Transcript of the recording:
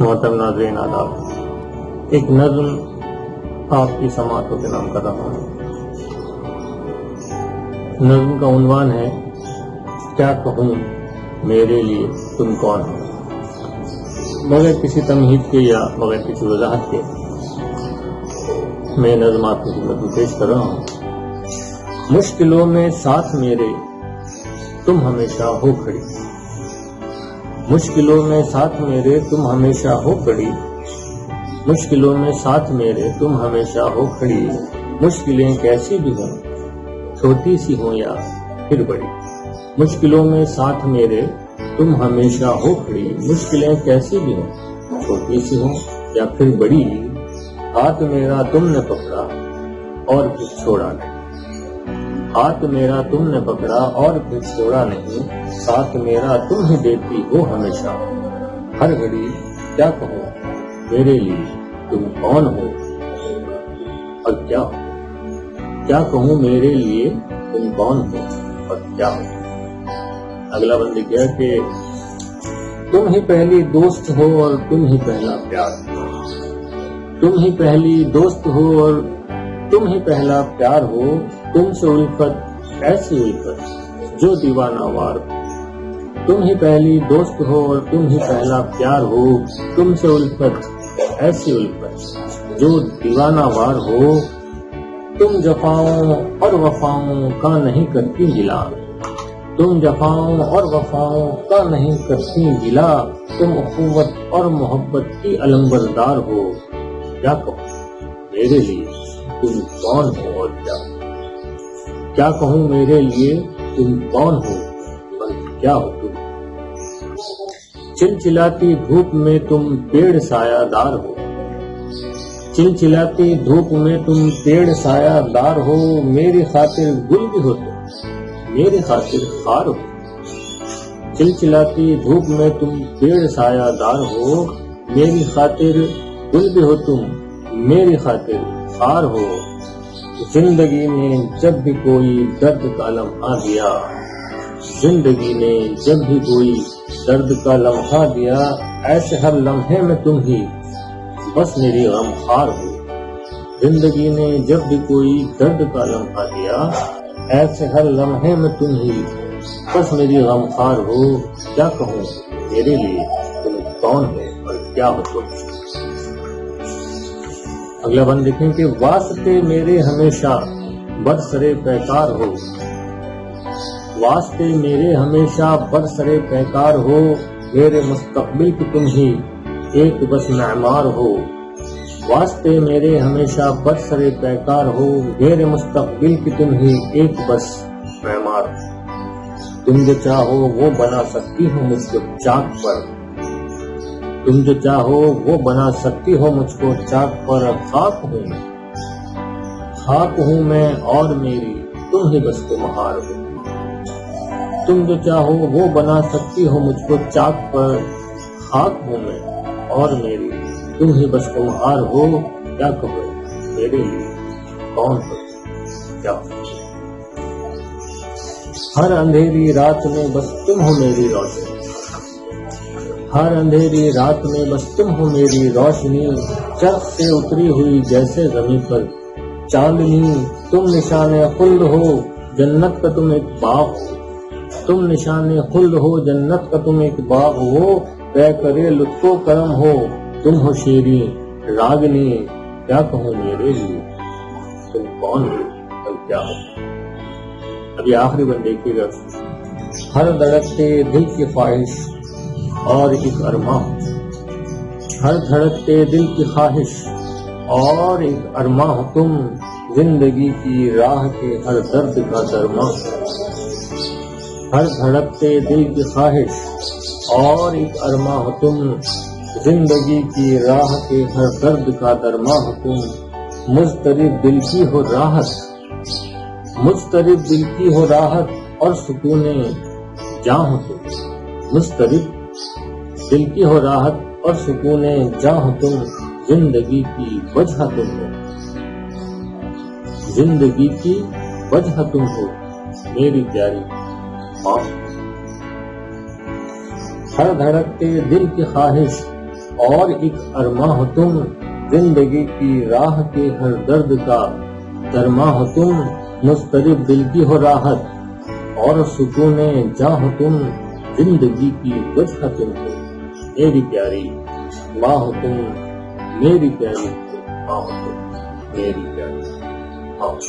मोहतरम नाज़रीन आदाब। एक नज़्म आपकी समातों के नाम कर रहा हूँ। नज़्म का उन्वान है क्या कहूँ मेरे लिए तुम कौन हो। बगैर किसी तमहीद के या बगैर किसी वजाहत के मैं नज़्म आपकी खिदमत में पेश कर रहा हूँ। मुश्किलों में साथ मेरे तुम हमेशा हो खड़ी, मुश्किलों में साथ मेरे तुम हमेशा हो खड़ी, मुश्किलों में साथ मेरे तुम हमेशा हो खड़ी। मुश्किलें कैसी भी हों, छोटी सी हों या फिर बड़ी, मुश्किलों में साथ मेरे तुम हमेशा हो खड़ी। मुश्किलें कैसी भी हों, छोटी सी हों या फिर बड़ी, हाथ मेरा तुमने पकड़ा और फिर छोड़ा नहीं, हाथ मेरा तुमने पकड़ा और फिर छोड़ा नहीं। साथ मेरा तुम ही देती हो हमेशा, हर घड़ी क्या कहो मेरे लिए तुम कौन हो और क्या हो। क्या कहूँ मेरे लिए तुम कौन हो और क्या हो। अगला बंद किया कि तुम ही पहली दोस्त हो और तुम ही पहला प्यार, तुम ही पहली दोस्त हो और तुम ही पहला प्यार हो। तुमसे उल्फत ऐसी उल्फत जो दीवाना वार हो, तुम ही पहली दोस्त हो और तुम ही पहला प्यार हो। तुमसे उल्फत ऐसी उल्फत जो दीवाना वार हो। तुम जफाओं और वफाओं का नहीं करती गिला, तुम जफाओं और वफाओं का नहीं करती गिला। तुम उखुवत और मोहब्बत की अलंबरदार हो। क्या कहो मेरे लिए तुम कौन हो और क्या कहूँ मेरे लिए तुम कौन हो और क्या हो तुम। चिलचिलाती धूप में तुम पेड़ सायादार हो, चिलचिलाती धूप में तुम पेड़ सायादार हो। मेरी खातिर गुल भी हो तुम, मेरी खातिर खार हो। चिलचिलाती धूप में तुम पेड़ सायादार हो। मेरी खातिर गुल भी हो तुम, मेरी खातिर खार हो। जिंदगी ने जब भी कोई दर्द का लम्हा दिया, जिंदगी ने जब भी कोई दर्द का लम्हा दिया, ऐसे हर लम्हे में तुम ही बस मेरी गमखार हो। जिंदगी ने जब भी कोई दर्द का लम्हा दिया, ऐसे हर लम्हे में तुम ही बस मेरी गमखार हो। क्या कहूँ मेरे लिए तुम कौन हो और क्या हो तुम। अगला बंद देखें कि वास्ते मेरे हमेशा बरसरे पैकार हो, वास्ते मेरे हमेशा बरसरे पैकार हो। मेरे मुस्तकबिल की तुम ही एक बस मेमार हो। वास्ते मेरे हमेशा बरसरे पैकार हो। मेरे मुस्तकबिल की तुम ही एक बस मेमार हो। तुम जो चाहो वो बना सकती हो मुझको चाक पर, तुम जो चाहो वो बना सकती हो मुझको चाक पर। खाक हूँ मैं, खाक हूँ मैं और मेरी तुम ही बस तुम्हार हो। तुम जो चाहो वो बना सकती हो मुझको चाक पर। खाक हूँ मैं और मेरी तुम ही बस तुम्हार हो। क्या कहो मेरे लिए कौन हो क्या हो। हर अंधेरी रात में बस तुम हो मेरी रोशनी, हर अंधेरी रात में बस तुम हो मेरी रोशनी। चर्ख से उतरी हुई जैसे जमीन पर चांदनी। तुम निशाने खुल्द हो जन्नत का तुम एक बाग हो, तुम निशाने खुल्द हो जन्नत का तुम एक बाग हो। तय करे लुत्फो करम हो तुम हो शेरी रागनी। क्या कहूँ मेरे लिए तुम कौन हो और क्या हो। अभी आखिरी बंद देखिएगा। हर धड़कते दिल की ख्वाहिश और एक अरमा, हर धड़कते दिल की ख्वाहिश और एक अरमा हो तुम। जिंदगी की राह के हर दर्द का दरमा, हर धड़कते दिल की ख्वाहिश और एक अरमा हो तुम। जिंदगी की राह के हर दर्द का दरमा हो तुम। मुज़तरिब दिल की हो राहत, मुज़तरिब दिल की हो राहत और सुकूने जां हो तुम। मुज़तरिब दिल की हो राहत और सुकूने जां हो तुम। जिंदगी की वजह तुम हो, जिंदगी की वजह तुम हो मेरी प्यारी माँ। हर धड़कते दिल की ख्वाहिश और एक अरमा हो तुम, जिंदगी की राह के हर दर्द का दरमा हो तुम, मुस्तरिब दिल की हो राहत और सुकूने जा हो तुम, जिंदगी की वजह तुम हो। मेरी प्यारी माँ हो तुम, मेरी प्यारी माँ हो तुम, मेरी प्यारी माँ।